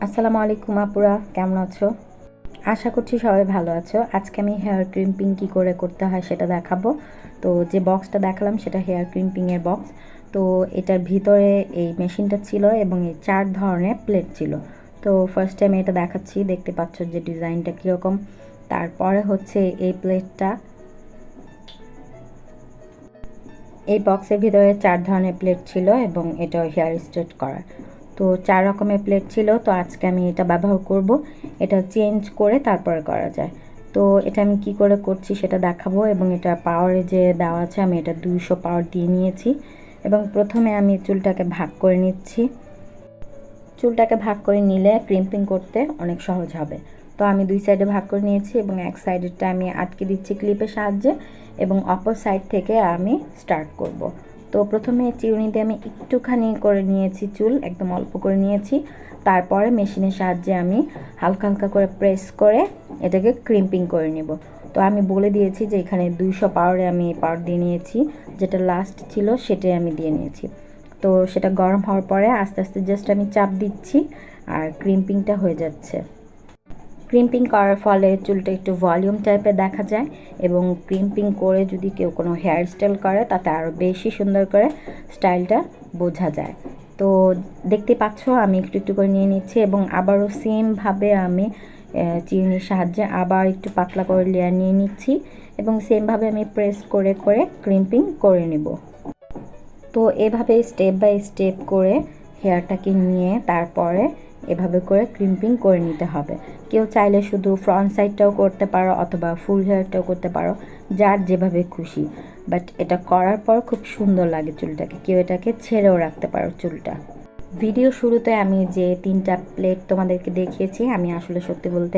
আসসালামু আলাইকুম আপুরা, কেমন আছো? আশা করছি সবাই ভালো আছো। আজকে আমি হেয়ার ক্রিম্পিং কি করে করতে হয় সেটা দেখাবো। তো যে বক্সটা দেখালাম সেটা হেয়ার ক্রিম্পিং এর বক্স। তো এটার ভিতরে এই মেশিনটা ছিল এবং এই 4 ধরনের প্লেট ছিল। তো ফার্স্ট টাইম এটা দেখাচ্ছি, দেখতে পাচ্ছ যে ডিজাইনটা কীরকম। তারপরে হচ্ছে এই প্লেটটা, এই বক্সের ভিতরে 4 ধরনের প্লেট ছিল এবং এটা হেয়ার স্ট্রেট করার। তো 4 রকমের প্লেট ছিল। তো আজকে আমি এটা ব্যবহার করব। এটা চেঞ্জ করে তারপরে করা যায়। তো এটা আমি কি করে করছি সেটা দেখাবো। এবং এটা পাওয়ারে যে দেওয়া আছে, আমি এটা 200 পাওয়ার দিয়ে নিয়েছি। এবং প্রথমে আমি চুলটাকে ভাগ করে নিচ্ছি। চুলটাকে ভাগ করে নিলে ক্রিম্পিং করতে অনেক সহজ হবে। তো আমি 2 সাইডে ভাগ করে নিয়েছি এবং এক সাইডেরটা আমি আটকে দিচ্ছি ক্লিপের সাহায্যে এবং অপর সাইড থেকে আমি স্টার্ট করব। তো প্রথমে চিরুনি দিয়ে আমি একটুখানি করে নিয়েছি, চুল একদম অল্প করে নিয়েছি। তারপরে মেশিনের সাহায্যে আমি হালকা হালকা করে প্রেস করে এটাকে ক্রিম্পিং করে নেব। তো আমি বলে দিয়েছি যে এখানে 200 পাওয়ারে আমি পাওয়ার দিয়ে নিয়েছি, যেটা লাস্ট ছিল সেটাই আমি দিয়ে নিয়েছি। তো সেটা গরম হওয়ার পরে আস্তে আস্তে জাস্ট আমি চাপ দিচ্ছি আর ক্রিম্পিংটা হয়ে যাচ্ছে। ক্রিম্পিং করার ফলে চুলটা একটু ভলিউম টাইপের দেখা যায় এবং ক্রিম্পিং করে যদি কেউ কোনো হেয়ার স্টাইল করে তাতে আরও বেশি সুন্দর করে স্টাইলটা বোঝা যায়। তো দেখতে পাচ্ছ আমি একটু একটু করে নিয়ে নিচ্ছি এবং আবারও সেমভাবে আমি চিরুনির সাহায্যে আবার একটু পাতলা করে লেয়ার নিয়ে নিচ্ছি এবং সেমভাবে আমি প্রেস করে করে ক্রিম্পিং করে নেব। তো এভাবে স্টেপ বাই স্টেপ করে হেয়ারটাকে নিয়ে তারপরে এভাবে করে ক্রিম্পিং করে নিতে হবে। কেউ চাইলে শুধু ফ্রন্ট সাইডটাও করতে পারো অথবা ফুল হেয়ারটাও করতে পারো, যার যেভাবে খুশি। বাট এটা করার পর খুব সুন্দর লাগে চুলটাকে। কেউ এটাকে ছেড়েও রাখতে পারো চুলটা। ভিডিও শুরুতে আমি যে 3টা প্লেট তোমাদেরকে দেখিয়েছি, আমি আসলে সত্যি বলতে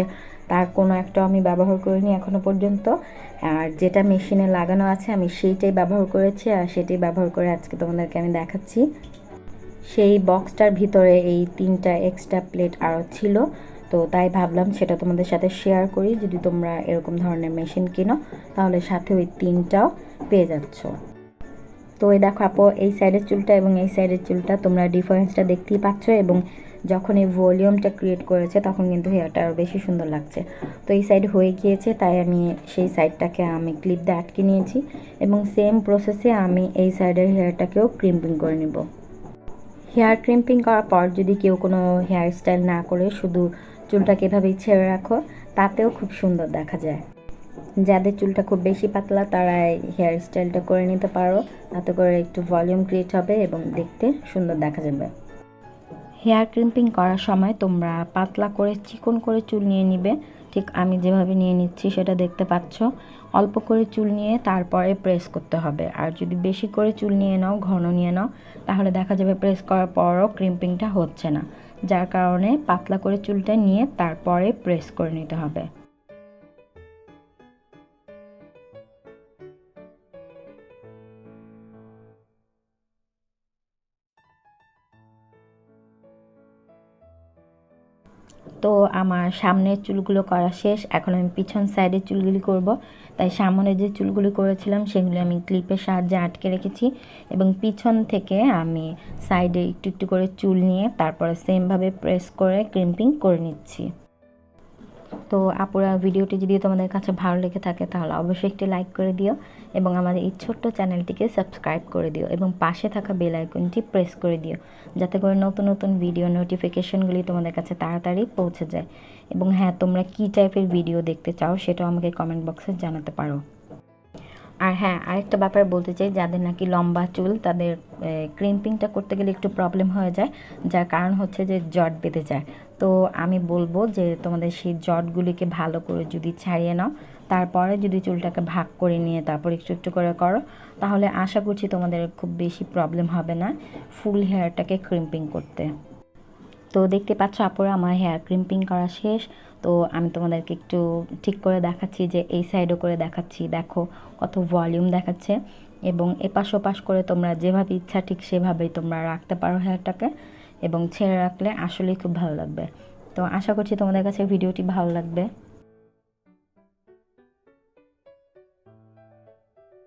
তার কোনো একটাও আমি ব্যবহার করিনি এখনো পর্যন্ত। আর যেটা মেশিনে লাগানো আছে আমি সেইটাই ব্যবহার করেছি আর সেটাই ব্যবহার করে আজকে তোমাদেরকে আমি দেখাচ্ছি। সেই বক্সটার ভিতরে এই 3টা এক্সট্রা প্লেট আরও ছিল, তো তাই ভাবলাম সেটা তোমাদের সাথে শেয়ার করি। যদি তোমরা এরকম ধরনের মেশিন কিনো তাহলে সাথে ওই 3টাও পেয়ে যাচ্ছ। তো এই দেখো আপু, এই সাইডের চুলটা এবং এই সাইডের চুলটা তোমরা ডিফারেন্সটা দেখতেই পাচ্ছ। এবং যখন এই ভলিউমটা ক্রিয়েট করেছে তখন কিন্তু হেয়ারটা আরও বেশি সুন্দর লাগছে। তো এই সাইড হয়ে গিয়েছে তাই আমি সেই সাইডটাকে আমি ক্লিপ দিয়ে আটকে নিয়েছি এবং সেম প্রসেসে আমি এই সাইডের হেয়ারটাকেও ক্রিম্পিং করে নেব। হেয়ার ক্রিম্পিং করার পর যদি কেউ কোনো হেয়ার স্টাইল না করে শুধু চুলটাকে এভাবেই ছেড়ে রাখো, তাতেও খুব সুন্দর দেখা যায়। যাদের চুলটা খুব বেশি পাতলা তারা হেয়ার স্টাইলটা করে নিতে পারো, তাতে করে একটু ভলিউম ক্রিয়েট হবে এবং দেখতে সুন্দর দেখা যাবে। হেয়ার ক্রিম্পিং করার সময় তোমরা পাতলা করে চিকন করে চুল নিয়ে নিবে, ঠিক আমি যেভাবে নিয়ে নিচ্ছি সেটা দেখতে পাচ্ছ। অল্প করে চুল নিয়ে তারপরে প্রেস করতে হবে। আর যদি বেশি করে চুল নিয়ে নাও, ঘন নিয়ে নাও, তাহলে দেখা যাবে প্রেস করার পরও ক্রিম্পিংটা হচ্ছে না। যার কারণে পাতলা করে চুলটা নিয়ে তারপরে প্রেস করে নিতে হবে। তো আমার সামনের চুলগুলো করা শেষ, এখন আমি পিছন সাইডের চুলগুলি করব। তাই সামনে যে চুলগুলি করেছিলাম সেগুলি আমি ক্লিপের সাহায্যে আটকে রেখেছি এবং পিছন থেকে আমি সাইডে একটু একটু করে চুল নিয়ে তারপরে সেমভাবে প্রেস করে ক্রিম্পিং করে নিচ্ছি। তো আপুরা, ভিডিওটি যদি তোমাদের কাছে ভালো লেগে থাকে তাহলে অবশ্যই একটি লাইক করে দিও এবং আমাদের এই ছোট্ট চ্যানেলটিকে সাবস্ক্রাইব করে দিও এবং পাশে থাকা বেল আইকনটি প্রেস করে দিও, যাতে করে নতুন নতুন ভিডিও নোটিফিকেশনগুলি তোমাদের কাছে তাড়াতাড়ি পৌঁছে যায়। এবং হ্যাঁ, তোমরা কী টাইপের ভিডিও দেখতে চাও সেটাও আমাকে কমেন্ট বক্সে জানাতে পারো। আর হ্যাঁ, আরেকটা ব্যাপার বলতে চাই, যাদের নাকি লম্বা চুল তাদের ক্রিম্পিংটা করতে গেলে একটু প্রবলেম হয়ে যায়, যার কারণ হচ্ছে যে জট বেঁধে যায়। তো আমি বলবো যে তোমাদের সেই জটগুলিকে ভালো করে যদি ছাড়িয়ে নাও, তারপরে যদি চুলটাকে ভাগ করে নিয়ে তারপর একটু একটু করে করো, তাহলে আশা করছি তোমাদের খুব বেশি প্রবলেম হবে না ফুল হেয়ারটাকে ক্রিম্পিং করতে। তো দেখতে পাচ্ছ আপুরা, আমার হেয়ার ক্রিম্পিং করা শেষ। তো আমি তোমাদেরকে একটু ঠিক করে দেখাচ্ছি, যে এই সাইডও করে দেখাচ্ছি, দেখো কত ভলিউম দেখাচ্ছে। এবং এপাশ ওপাশ করে তোমরা যেভাবে ইচ্ছা ঠিক সেভাবেই তোমরা রাখতে পারো হেয়ারটাকে, এবং ছেড়ে রাখলে আসলেই খুব ভালো লাগবে। তো আশা করছি তোমাদের কাছে ভিডিওটি ভালো লাগবে।